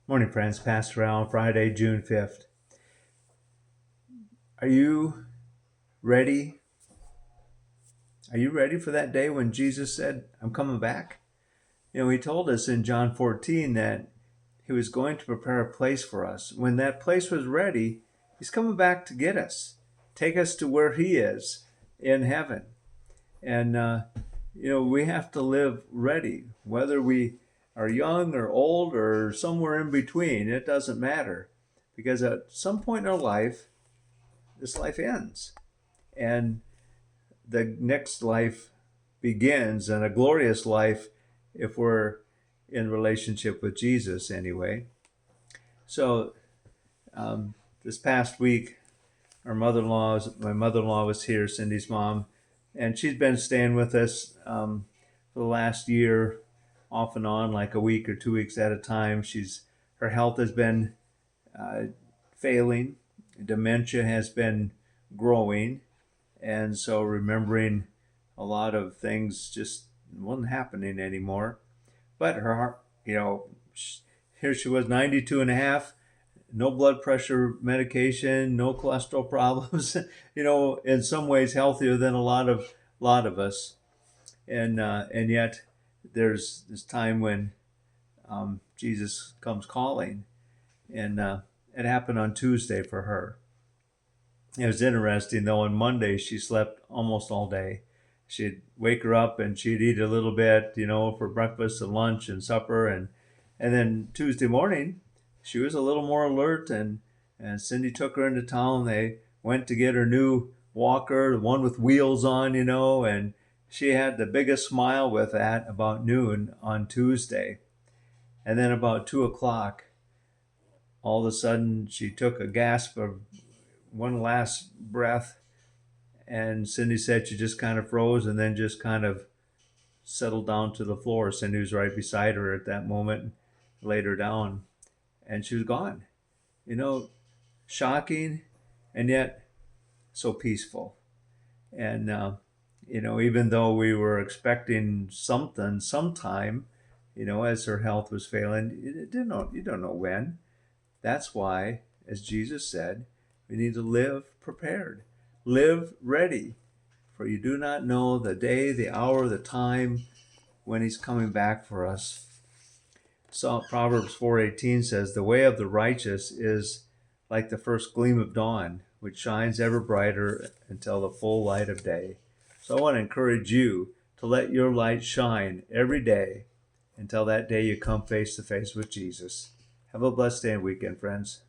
Morning, friends. Pastor Al, Friday, June 5th. Are you ready? Are you ready for that day when Jesus said, I'm coming back? He told us in John 14 that he was going to prepare a place for us. When that place was ready, he's coming back to get us, take us to where he is in heaven. And, we have to live ready, whether we are young or old or somewhere in between. It doesn't matter, because at some point in our life, this life ends and the next life begins, and a glorious life if we're in relationship with Jesus anyway. So this past week, my mother-in-law was here, Cindy's mom, and she's been staying with us for the last year, off and on, like a week or 2 weeks at a time. Her health has been failing, dementia has been growing, and so remembering a lot of things just wasn't happening anymore. But her heart, here she was, 92 and a half, no blood pressure medication, no cholesterol problems, in some ways healthier than a lot of us. And yet there's this time when Jesus comes calling, and it happened on Tuesday for her. It was interesting, though. On Monday, she slept almost all day. She'd wake her up and she'd eat a little bit, for breakfast and lunch and supper. And then Tuesday morning, she was a little more alert. And Cindy took her into town. They went to get her new walker, the one with wheels on, and she had the biggest smile with that about noon on Tuesday. And then about 2 o'clock, all of a sudden, she took a gasp of one last breath, and Cindy said she just kind of froze and then just kind of settled down to the floor. Cindy was right beside her at that moment, laid her down, and she was gone. Shocking, and yet so peaceful. And even though we were expecting something sometime, as her health was failing, you don't know when. That's why, as Jesus said, we need to live prepared, live ready, for you do not know the day, the hour, the time when he's coming back for us. So Proverbs 4:18 says, the way of the righteous is like the first gleam of dawn, which shines ever brighter until the full light of day. So I want to encourage you to let your light shine every day until that day you come face to face with Jesus. Have a blessed day and weekend, friends.